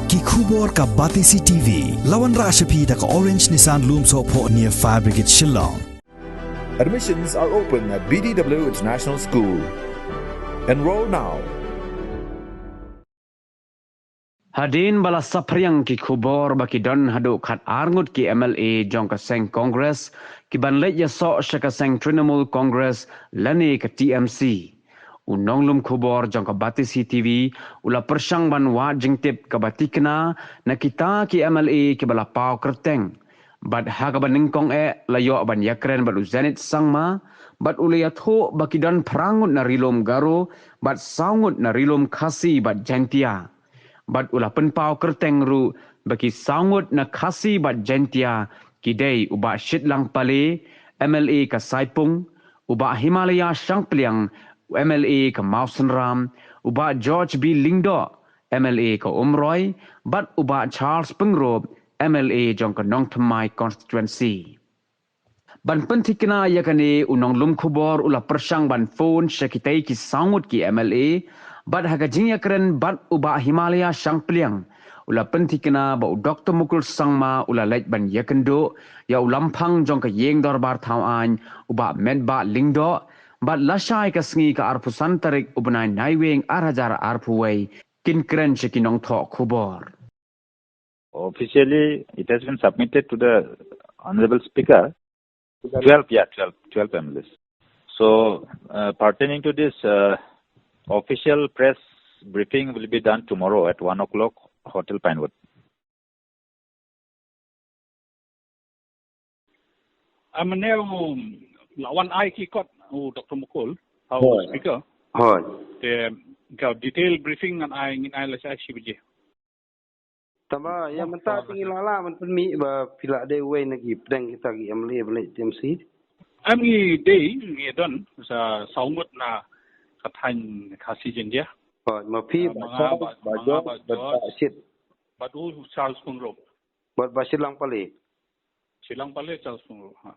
ki khubor ka Batisi TV lawan rashapi da ka Orange Nissan Lumso pho near Fire Brigade Shillong. Admissions are open at BDW International School. Enroll now. Hadin bala sapriang ki khubor baki don hadu khat arngut ki MLA jong ka seng Congress ki banlet ya so shaka seng Trinamool Congress lani ka TMC. Unong lum khubor jong ka Batisi TV ula persang ban wa jingtip ka batikna na kita ki MLA ki bala pau kerteng. Bad haga ban ningkong layo ban yakren bad uzenit sangma bad ulayatho baki don prangut na rilom garo bad saungut na rilom khasi bad jentia. Bad ulah penpau kerteng ru bagi sangut na khasi bad jentia kidai uba shitlang pale MLA ka Saipung uba Himalaya Shangpliang MLA ka Mawson Ram uba George B Lingdo MLA ka Umroy bad uba Charles Pengrob MLA jong ka Nong Thamai constituency. Ban pentikna yakani unong lum khubor ulah persang ban phone syakitai ki sangut ki MLA bad haga jingya keren bad uba Himalaya Shangpliang ula pentikna ba Dr. Mukul Sangma ula lait ban yakendo ya ulampang jong ka yeng dorbar thawan uba medba lingdo bad lasai ka sngi ka arpusan tarik ubnai naiweng arhajar arpuwei kin keren chikinong tho khubor. Officially, it has been submitted to the Honorable Speaker. 12 MLAs. So, pertaining to this, official press briefing will be done tomorrow at 1 o'clock, Hotel Pinewood. I'm now one eye kick out Dr. Mukul, our speaker. Hi. The detailed briefing and I let's actually. Tama yang mentah tinggi lala mentah mi ba pila day way nagi pedang kita gi MLA balik TMC. Ami day ni don sa saungut na kathan khasi jendia. Hai ma phi ba shit. Badu Charles Pengrob. Ba silang pale. Silang pale Charles Pengrob. Ha.